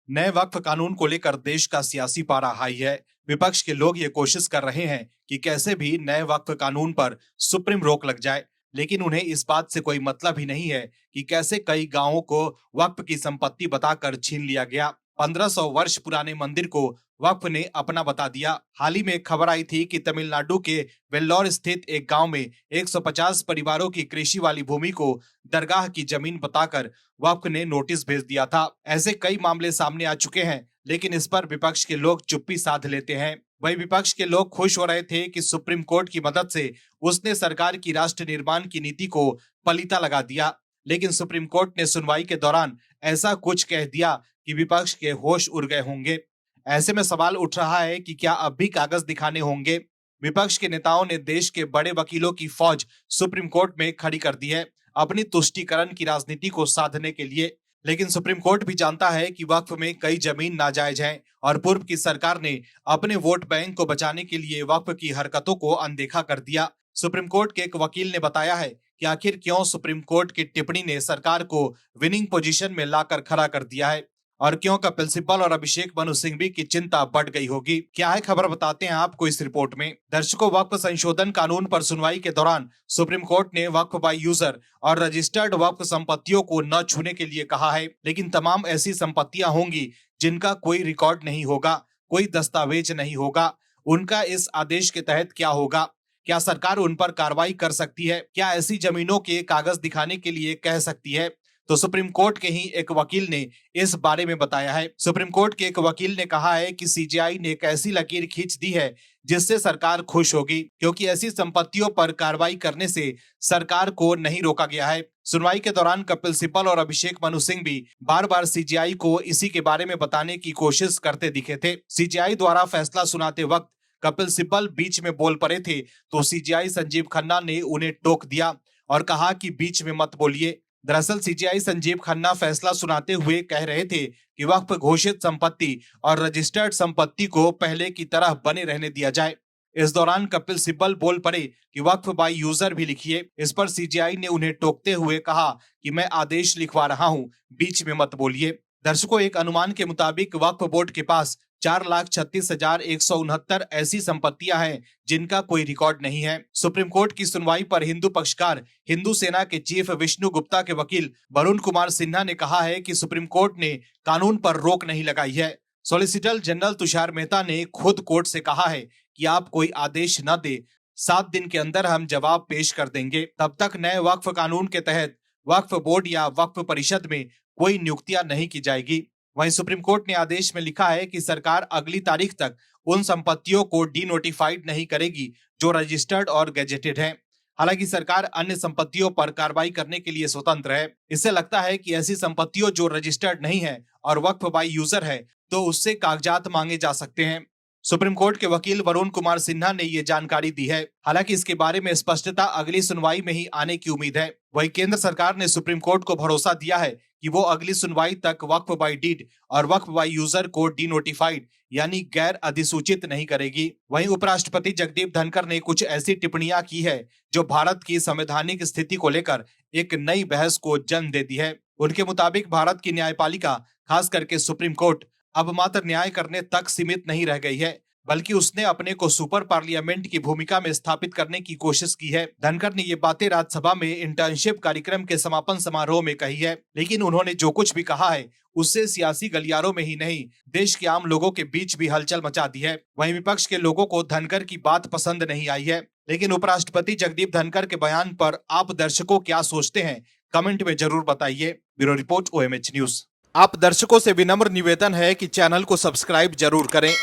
नए वक्फ कानून को लेकर देश का सियासी पारा हाई है। विपक्ष के लोग ये कोशिश कर रहे हैं कि कैसे भी नए वक्फ कानून पर सुप्रीम रोक लग जाए, लेकिन उन्हें इस बात से कोई मतलब ही नहीं है कि कैसे कई गांवों को वक्फ की संपत्ति बताकर छीन लिया गया। 1500 वर्ष पुराने मंदिर को वक्फ ने अपना बता दिया। हाल ही में एक खबर आई थी कि तमिलनाडु के वेल्लोर स्थित एक गांव में 150 परिवारों की कृषि वाली भूमि को दरगाह की जमीन बताकर वक्फ ने नोटिस भेज दिया था। ऐसे कई मामले सामने आ चुके हैं, लेकिन इस पर विपक्ष के लोग चुप्पी साध लेते हैं। वही विपक्ष के लोग खुश हो रहे थे कि सुप्रीम कोर्ट की मदद से उसने सरकार की राष्ट्र निर्माण की नीति को पलीता लगा दिया, लेकिन सुप्रीम कोर्ट ने सुनवाई के दौरान ऐसा कुछ कह दिया कि विपक्ष के होश उड़ गए होंगे। ऐसे में सवाल उठ रहा है कि क्या अब भी कागज दिखाने होंगे। विपक्ष के नेताओं ने देश के बड़े वकीलों की फौज सुप्रीम कोर्ट में खड़ी कर दी है अपनी तुष्टीकरण की राजनीति को साधने के लिए। लेकिन सुप्रीम कोर्ट भी जानता है कि वक्फ में कई जमीन नाजायज हैं और पूर्व की सरकार ने अपने वोट बैंक को बचाने के लिए वक्फ की हरकतों को अनदेखा कर दिया। सुप्रीम कोर्ट के एक वकील ने बताया है कि आखिर क्यों सुप्रीम कोर्ट की टिप्पणी ने सरकार को विनिंग पोजीशन में लाकर खड़ा कर दिया है और क्यों कपिल सिब्बल और अभिषेक मनु सिंघवी की चिंता बढ़ गई होगी। क्या है खबर, बताते हैं आपको इस रिपोर्ट में। दर्शकों, वक्फ संशोधन कानून पर सुनवाई के दौरान सुप्रीम कोर्ट ने वक्फ बाय यूजर और रजिस्टर्ड वक्फ संपत्तियों को न छूने के लिए कहा है, लेकिन तमाम ऐसी संपत्तियां होंगी जिनका कोई रिकॉर्ड नहीं होगा, कोई दस्तावेज नहीं होगा। उनका इस आदेश के तहत क्या होगा? क्या सरकार उन पर कार्रवाई कर सकती है? क्या ऐसी जमीनों के कागज दिखाने के लिए कह सकती है? तो सुप्रीम कोर्ट के ही एक वकील ने इस बारे में बताया है। सुप्रीम कोर्ट के एक वकील ने कहा है कि सीजेआई ने एक ऐसी लकीर खींच दी है जिससे सरकार खुश होगी, क्योंकि ऐसी संपत्तियों पर कार्रवाई करने से सरकार को नहीं रोका गया है। सुनवाई के दौरान कपिल सिब्बल और अभिषेक मनु सिंघवी बार बार सीजेआई को इसी के बारे में बताने की कोशिश करते दिखे थे। सीजेआई द्वारा फैसला सुनाते वक्त कपिल सिब्बल बीच में बोल पड़े थे तो सीजेआई संजीव खन्ना ने उन्हें टोक दिया और कहा कि बीच में मत बोलिए। दरअसल सीजेआई संजीव खन्ना फैसला सुनाते हुए कह रहे थे कि वक्फ घोषित संपत्ति और रजिस्टर्ड संपत्ति को पहले की तरह बने रहने दिया जाए। इस दौरान कपिल सिब्बल बोल पड़े कि वक्फ बाय यूजर भी लिखिए। इस पर सीजेआई ने उन्हें टोकते हुए कहा कि मैं आदेश लिखवा रहा हूं, बीच में मत बोलिए। दर्शकों, एक अनुमान के मुताबिक वक्फ बोर्ड के पास 4,36,169 ऐसी संपत्तियां हैं जिनका कोई रिकॉर्ड नहीं है। सुप्रीम कोर्ट की सुनवाई पर हिंदू पक्षकार हिंदू सेना के चीफ विष्णु गुप्ता के वकील वरुण कुमार सिन्हा ने कहा है कि सुप्रीम कोर्ट ने कानून पर रोक नहीं लगाई है। सॉलिसिटर जनरल तुषार मेहता ने खुद कोर्ट से कहा है कि आप कोई आदेश न दे, 7 दिन के अंदर हम जवाब पेश कर देंगे। तब तक नए वक्फ कानून के तहत वक्फ बोर्ड या वक्फ परिषद में कोई नियुक्तियां नहीं की जाएगी। वहीं सुप्रीम कोर्ट ने आदेश में लिखा है कि सरकार अगली तारीख तक उन संपत्तियों को डी नोटिफाइड नहीं करेगी जो रजिस्टर्ड और गैजेटेड हैं। हालांकि सरकार अन्य संपत्तियों पर कार्रवाई करने के लिए स्वतंत्र है। इससे लगता है कि ऐसी संपत्तियों जो रजिस्टर्ड नहीं है और वक्फ बाय यूजर है तो उससे कागजात मांगे जा सकते हैं। सुप्रीम कोर्ट के वकील वरुण कुमार सिन्हा ने ये जानकारी दी है। हालांकि इसके बारे में स्पष्टता अगली सुनवाई में ही आने की उम्मीद है। वहीं केंद्र सरकार ने सुप्रीम कोर्ट को भरोसा दिया है कि वो अगली सुनवाई तक वक्फ बाय डीड और वक्फ बाय यूजर को डी नोटिफाइड यानी गैर अधिसूचित नहीं करेगी। वहीं उपराष्ट्रपति जगदीप धनखड़ ने कुछ ऐसी टिप्पणियां की है जो भारत की संवैधानिक स्थिति को लेकर एक नई बहस को जन्म देती है। उनके मुताबिक भारत की न्यायपालिका, खास करके सुप्रीम कोर्ट, अब मात्र न्याय करने तक सीमित नहीं रह गई है, बल्कि उसने अपने को सुपर पार्लियामेंट की भूमिका में स्थापित करने की कोशिश की है। धनखड़ ने ये बातें राज्यसभा में इंटर्नशिप कार्यक्रम के समापन समारोह में कही है। लेकिन उन्होंने जो कुछ भी कहा है उससे सियासी गलियारों में ही नहीं, देश के आम लोगों के बीच भी हलचल मचा दी है। वहीं विपक्ष के लोगों को धनखड़ की बात पसंद नहीं आई है। लेकिन उपराष्ट्रपति जगदीप धनखड़ के बयान पर आप दर्शकों क्या सोचते हैं, कमेंट में जरूर बताइए। Bureau report, OMH news. आप दर्शकों से विनम्र निवेदन है कि चैनल को सब्सक्राइब जरूर करें